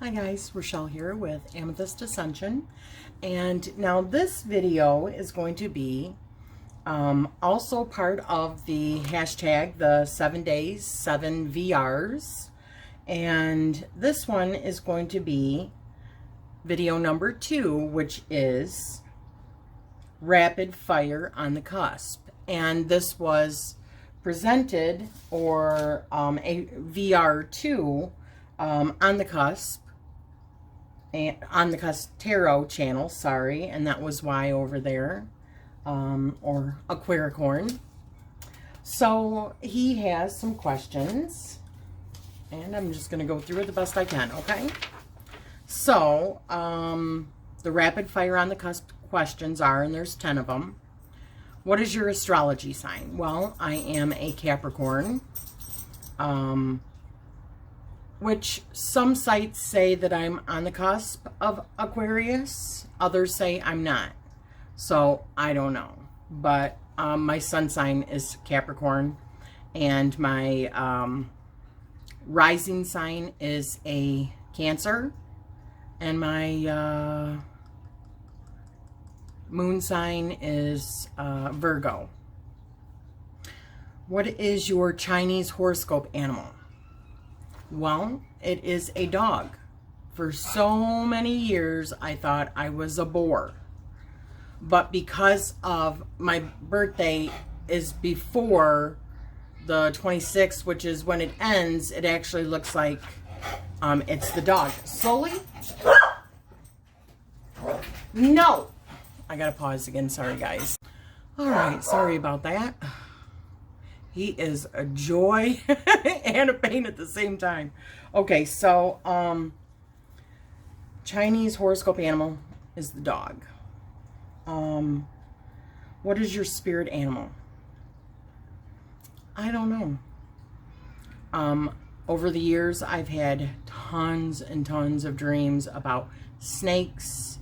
Hi guys, Rachele here with Amethyst Ascension, and now this video is going to be also part of the hashtag the 7 days 7 VRs, and this one is going to be video number 2, which is rapid fire on the cusp. And this was presented, or a VR2 on the cusp, and on the Cusp Tarot channel, sorry, and that was why over there, or Aquaricorn. So he has some questions, and I'm just going to go through it the best I can, okay? So, the rapid fire on the cusp questions are, and there's 10 of them. What is your astrology sign? Well, I am a Capricorn. Which some sites say that I'm on the cusp of Aquarius. Others say I'm not. So I don't know. But my sun sign is Capricorn. And my rising sign is a Cancer. And my moon sign is Virgo. What is your Chinese horoscope animal? Well, it is a dog. For so many years, I thought I was a boar. But because of my birthday is before the 26th, which is when it ends, it actually looks like it's the dog. Slowly? No! I gotta pause again. Sorry, guys. Alright, sorry about that. He is a joy and a pain at the same time. Okay, so Chinese horoscope animal is the dog. What is your spirit animal? I don't know. Over the years, I've had tons and tons of dreams about snakes,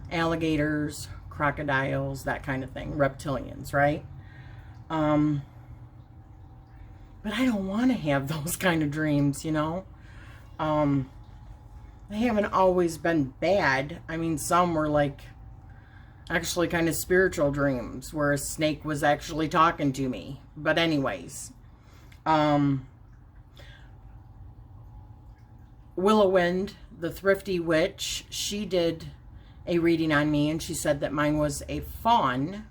alligators, crocodiles, that kind of thing. Reptilians, right? But I don't want to have those kind of dreams, you know. They haven't always been bad. I mean, some were like actually kind of spiritual dreams where a snake was actually talking to me. But anyways, Wind, the thrifty witch, she did a reading on me, and she said that mine was a fawn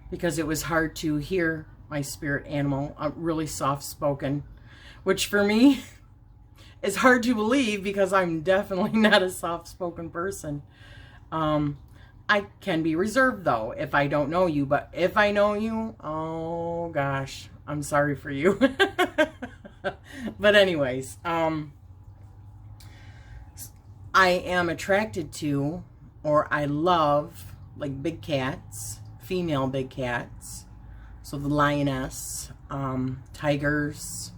because it was hard to hear my spirit animal, really soft-spoken, which for me is hard to believe because I'm definitely not a soft-spoken person. I can be reserved, though, if I don't know you, but if I know you, oh gosh, I'm sorry for you. But anyways, I am attracted to, or I love, like big cats, female big cats. So the lioness, tigers,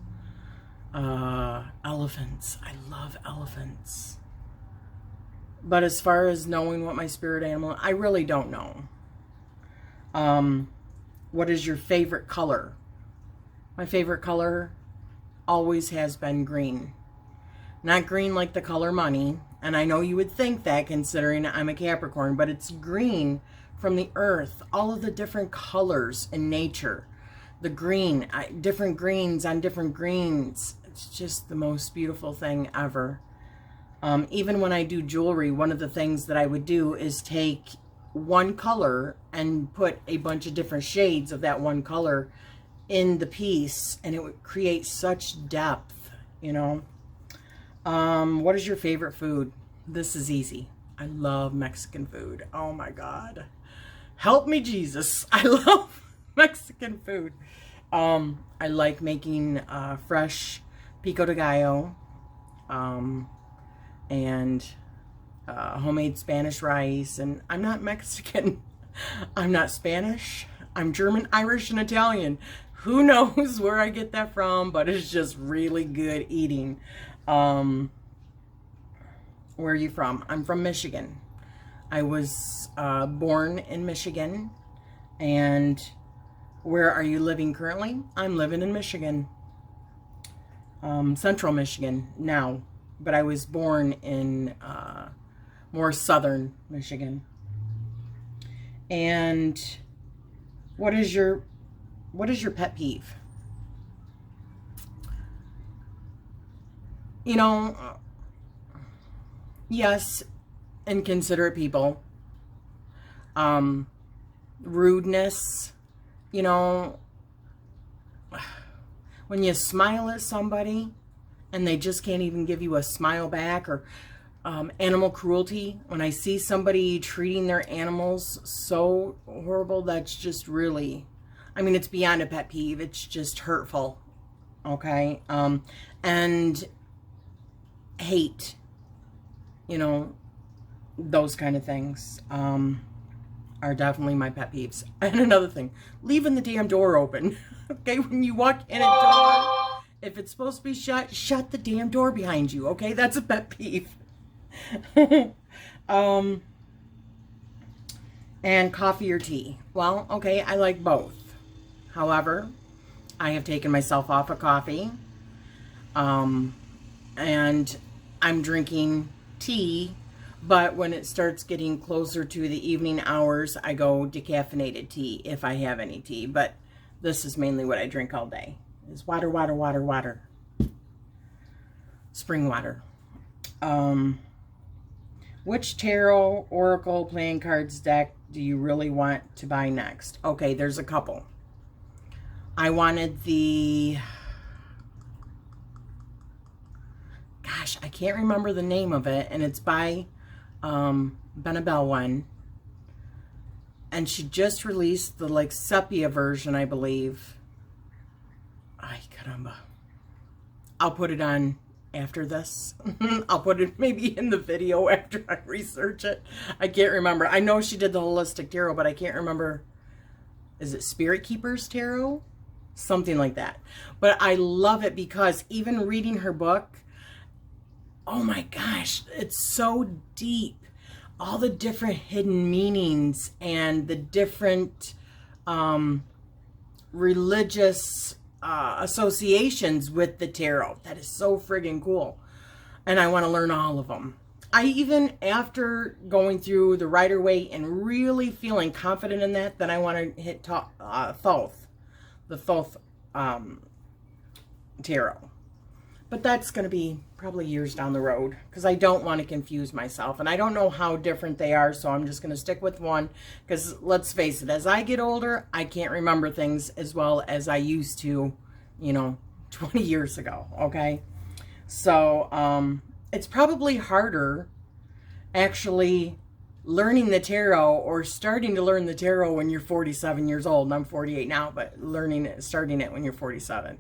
elephants. I love elephants. But as far as knowing what my spirit animal, I really don't know. What is your favorite color? My favorite color always has been green. Not green like the color money. And I know you would think that considering I'm a Capricorn, but it's green from the earth, all of the different colors in nature, the green, different greens on different greens. It's just the most beautiful thing ever. Even when I do jewelry, one of the things that I would do is take one color and put a bunch of different shades of that one color in the piece, and it would create such depth, you know. What is your favorite food? This is easy. I love Mexican food. Oh my God. Help me, Jesus. I love Mexican food. I like making fresh pico de gallo and homemade Spanish rice. And I'm not Mexican. I'm not Spanish. I'm German, Irish, and Italian. Who knows where I get that from, but it's just really good eating. Where are you from? I'm from Michigan. I was born in Michigan. And where are you living currently? I'm living in Michigan. Central Michigan now. but I was born in more southern Michigan. And what is your pet peeve? You know, yes, inconsiderate people, rudeness, you know, when you smile at somebody and they just can't even give you a smile back, or animal cruelty. When I see somebody treating their animals so horrible, that's just really, I mean, it's beyond a pet peeve. It's just hurtful. Okay. And hate, you know, those kind of things are definitely my pet peeves. And another thing, leaving the damn door open. Okay, when you walk in a door, if it's supposed to be shut, shut the damn door behind you. Okay, that's a pet peeve. And coffee or tea? Well, okay, I like both. However, I have taken myself off of coffee, and I'm drinking tea, but when it starts getting closer to the evening hours, I go decaffeinated tea if I have any tea. But this is mainly what I drink all day. Is water, water, water, water. Spring water. Which tarot, oracle, playing cards deck do you really want to buy next? Okay, there's a couple. I wanted the... Gosh, I can't remember the name of it, and it's by Benabel one. And she just released the like sepia version, I believe. Ay, caramba. I'll put it on after this. I'll put it maybe in the video after I research it. I can't remember. I know she did the holistic tarot, but I can't remember. Is it Spirit Keepers Tarot? Something like that. But I love it because even reading her book, oh my gosh, it's so deep. All the different hidden meanings and the different religious associations with the tarot. That is so friggin' cool. And I want to learn all of them. I even, after going through the Rider-Waite and really feeling confident in that, then I want to hit Thoth. The Thoth tarot. But that's going to be probably years down the road because I don't want to confuse myself. And I don't know how different they are, so I'm just going to stick with one. Because let's face it, as I get older, I can't remember things as well as I used to, you know, 20 years ago, okay? So it's probably harder actually learning the tarot or starting to learn the tarot when you're 47 years old. And I'm 48 now, but starting it when you're 47.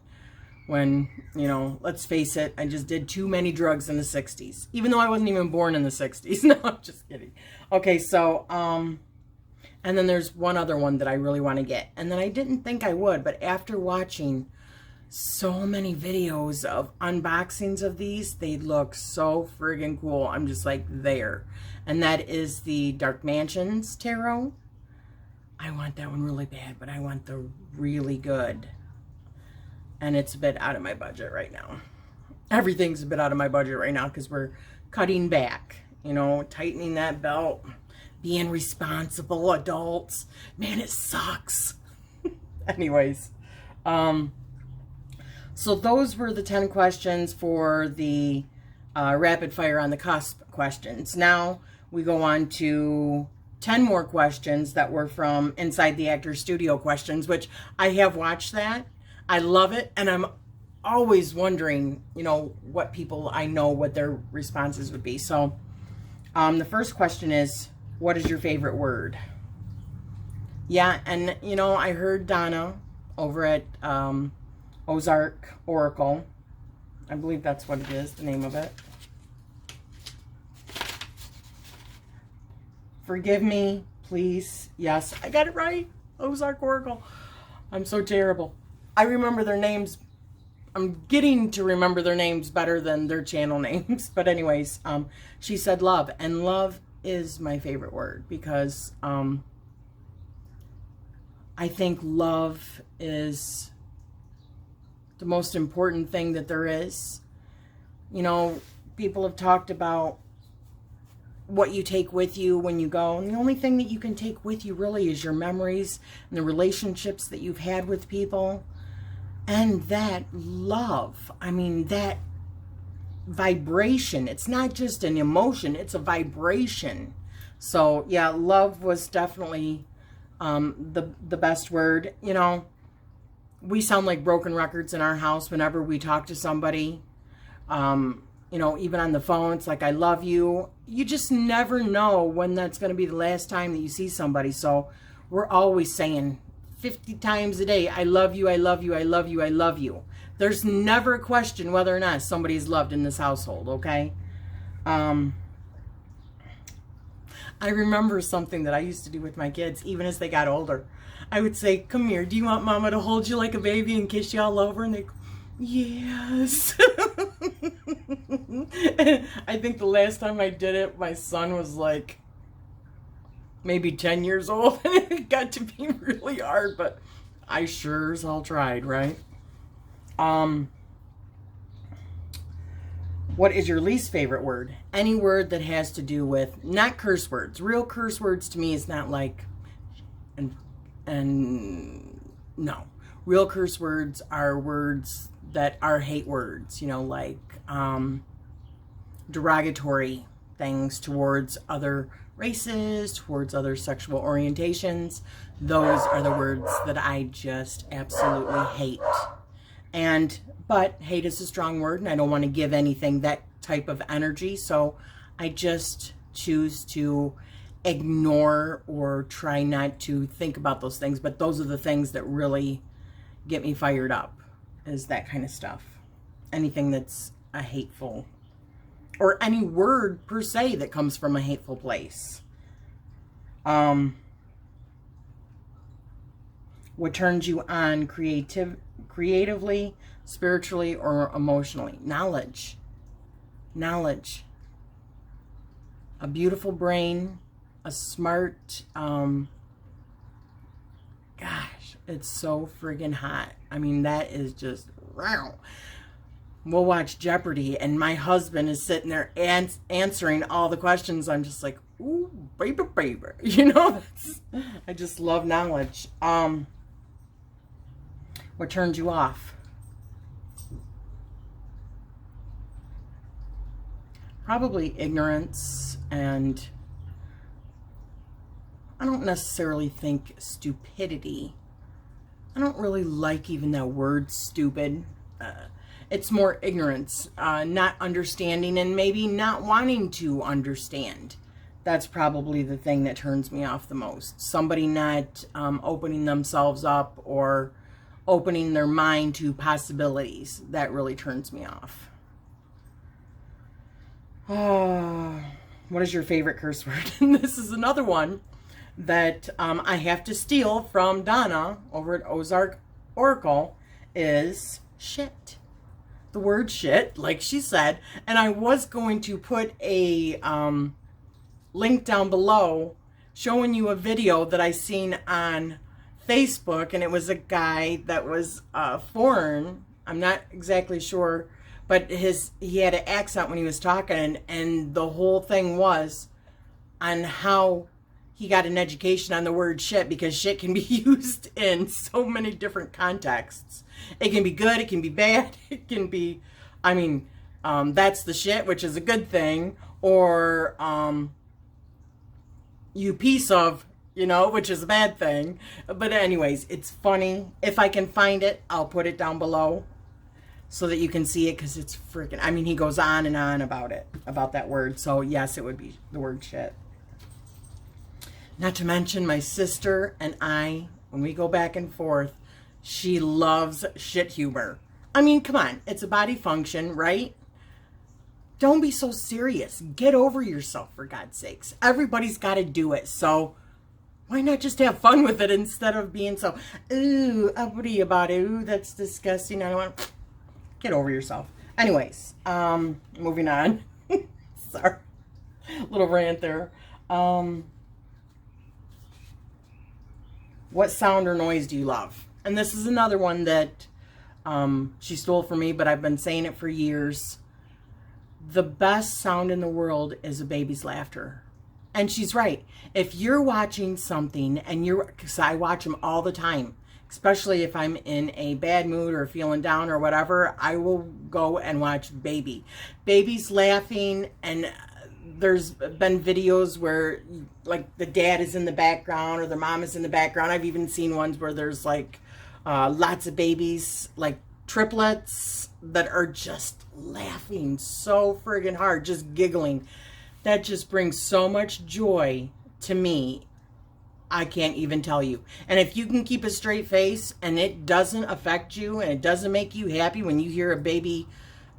When, you know, let's face it, I just did too many drugs in the 60s. Even though I wasn't even born in the 60s. No, I'm just kidding. Okay, so, and then there's one other one that I really want to get. And then I didn't think I would, but after watching so many videos of unboxings of these, they look so friggin' cool. I'm just like, there. And that is the Dark Mansions Tarot. I want that one really bad, but I want the really good. And it's a bit out of my budget right now. Everything's a bit out of my budget right now because we're cutting back, you know, tightening that belt, being responsible adults. Man, it sucks. Anyways, so those were the 10 questions for the rapid fire on the cusp questions. Now we go on to 10 more questions that were from Inside the Actor Studio questions, which I have watched that. I love it, and I'm always wondering, you know, what people I know, what their responses would be. So the first question is, what is your favorite word? Yeah, and, you know, I heard Donna over at Ozark Oracle. I believe that's what it is, the name of it. Forgive me, please. Yes, I got it right. Ozark Oracle. I'm so terrible. I remember their names. I'm getting to remember their names better than their channel names. But anyways, she said love. And love is my favorite word because I think love is the most important thing that there is. You know, people have talked about what you take with you when you go. And the only thing that you can take with you really is your memories and the relationships that you've had with people. And that love, I mean, that vibration. It's not just an emotion, it's a vibration. So yeah, love was definitely the best word. You know, we sound like broken records in our house whenever we talk to somebody. You know, even on the phone, it's like, I love you. You just never know when that's going to be the last time that you see somebody. So we're always saying 50 times a day, I love you, I love you, I love you, I love you. There's never a question whether or not somebody's loved in this household, okay? I remember something that I used to do with my kids, even as they got older. I would say, come here, do you want mama to hold you like a baby and kiss you all over? And they go, yes. And I think the last time I did it, my son was like maybe 10 years old. And it got to be really hard, but I sure as hell tried, right? What is your least favorite word? Any word that has to do with, not curse words. Real curse words to me is not like, and no. Real curse words are words that are hate words, you know, like derogatory things towards other races, towards other sexual orientations. Those are the words that I just absolutely hate. But hate is a strong word, and I don't want to give anything that type of energy, so I just choose to ignore or try not to think about those things. But those are the things that really get me fired up, is that kind of stuff. Anything that's a hateful, or any word per se that comes from a hateful place. What turns you on creatively, spiritually, or emotionally? Knowledge. Knowledge. A beautiful brain, a smart, gosh, it's so friggin' hot. I mean, that is just, wow. We'll watch Jeopardy, and my husband is sitting there answering all the questions. I'm just like, ooh, baby, baby. You know, I just love knowledge. What turns you off? Probably ignorance, and I don't necessarily think stupidity. I don't really like even that word stupid. It's more ignorance, not understanding, and maybe not wanting to understand. That's probably the thing that turns me off the most. Somebody not opening themselves up or opening their mind to possibilities. That really turns me off. What is your favorite curse word? And this is another one that I have to steal from Donna over at Ozark Oracle, is shit. The word shit, like she said. And I was going to put a link down below showing you a video that I seen on Facebook, and it was a guy that was foreign. I'm not exactly sure, but he had an accent when he was talking, and the whole thing was on how he got an education on the word shit, because shit can be used in so many different contexts. It can be good, it can be bad, it can be, I mean, that's the shit, which is a good thing, or you piece of, you know, which is a bad thing. But anyways, it's funny. If I can find it, I'll put it down below so that you can see it, because it's freaking, I mean, he goes on and on about it, about that word. So yes, it would be the word shit. Not to mention my sister and I, when we go back and forth, she loves shit humor. I mean, come on, it's a body function, right? Don't be so serious. Get over yourself, for God's sakes. Everybody's got to do it. So why not just have fun with it instead of being so, ooh, uppity about it. Ooh, that's disgusting. I don't want. Get over yourself. Anyways, moving on. Sorry. Little rant there. What sound or noise do you love? And this is another one that she stole from me, but I've been saying it for years. the best sound in the world is a baby's laughter. And she's right. If you're watching something and because I watch them all the time, especially if I'm in a bad mood or feeling down or whatever, I will go and watch babies laughing. And there's been videos where like the dad is in the background or the mom is in the background. I've even seen ones where there's like lots of babies, like triplets, that are just laughing so friggin' hard, just giggling. That just brings so much joy to me. I can't even tell you. And if you can keep a straight face and it doesn't affect you and it doesn't make you happy when you hear a baby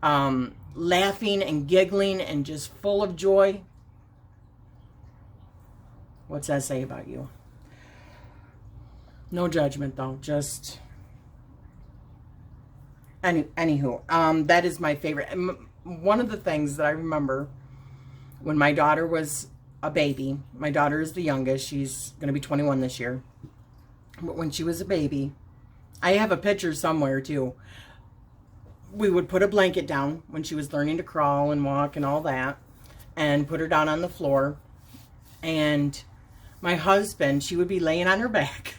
laughing and giggling and just full of joy, what's that say about you? No judgment though, just anywho, that is my favorite. One of the things that I remember when my daughter was a baby, my daughter is the youngest, she's going to be 21 this year, but when she was a baby, I have a picture somewhere too. We would put a blanket down when she was learning to crawl and walk and all that, and put her down on the floor, and my husband, she would be laying on her back.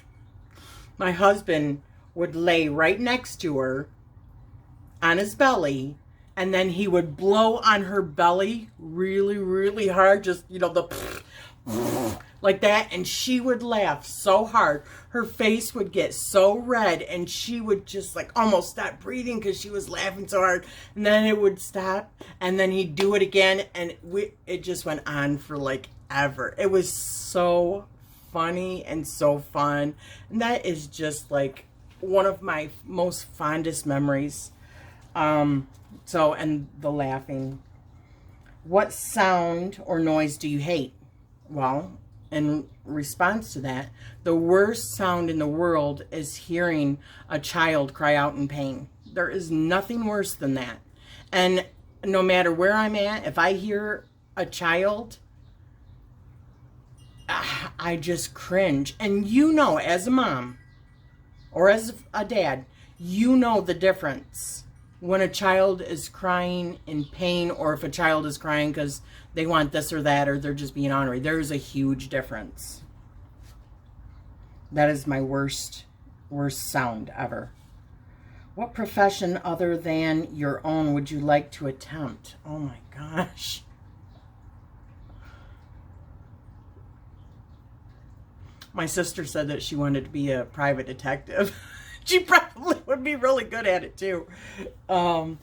My husband would lay right next to her on his belly, and then he would blow on her belly really, really hard, just, you know, the like that, and she would laugh so hard. Her face would get so red, and she would just like almost stop breathing because she was laughing so hard. And then it would stop, and then he'd do it again, and it just went on for like ever. It was so funny and so fun, and that is just like one of my most fondest memories. So, and the laughing. What sound or noise do you hate? Well, in response to that, the worst sound in the world is hearing a child cry out in pain. There is nothing worse than that. And no matter where I'm at, if I hear a child, I just cringe. And you know, as a mom or as a dad, you know the difference when a child is crying in pain, or if a child is crying because they want this or that, or they're just being ornery. There's a huge difference. That is my worst sound ever. What profession other than your own would you like to attempt? Oh my gosh. My sister said that she wanted to be a private detective. She probably would be really good at it too. But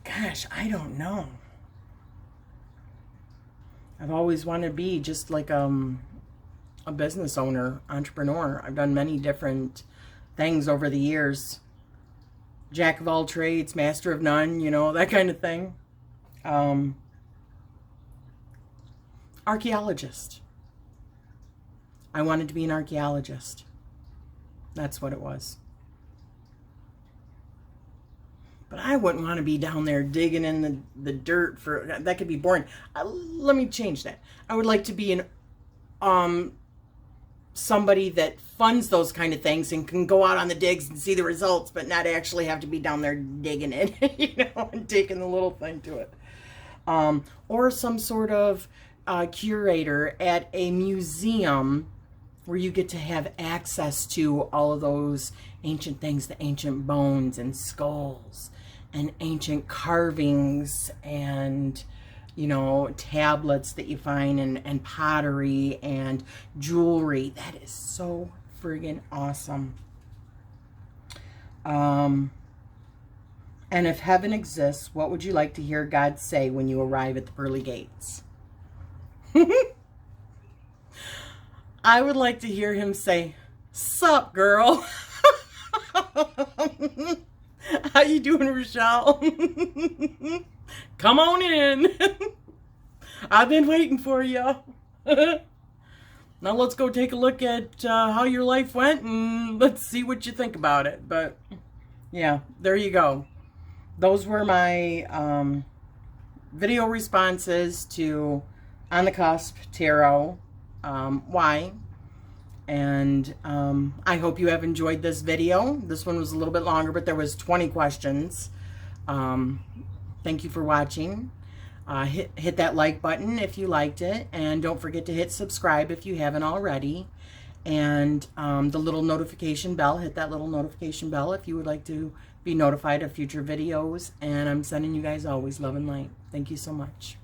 gosh, I don't know. I've always wanted to be just like a business owner, entrepreneur. I've done many different things over the years. Jack of all trades, master of none, you know, that kind of thing. Archaeologist. I wanted to be an archaeologist. That's what it was. But I wouldn't want to be down there digging in the dirt for, that could be boring. Let me change that. I would like to be an somebody that funds those kind of things and can go out on the digs and see the results, but not actually have to be down there digging it, you know, and taking the little thing to it. Or some sort of curator at a museum where you get to have access to all of those ancient things, the ancient bones and skulls and ancient carvings and, you know, tablets that you find and pottery and jewelry. That is so friggin' awesome. And if heaven exists, what would you like to hear God say when you arrive at the pearly gates? I would like to hear him say, "Sup, girl?" How you doing, Rachele? Come on in. I've been waiting for you. Now let's go take a look at how your life went and let's see what you think about it. But yeah, there you go. Those were my video responses to On the Cusp Tarot. Why? And I hope you have enjoyed this video. This one was a little bit longer, but there was 20 questions. Thank you for watching. hit that like button if you liked it, and don't forget to hit subscribe if you haven't already. And the little notification bell, hit that little notification bell if you would like to be notified of future videos. And I'm sending you guys always love and light. Thank you so much.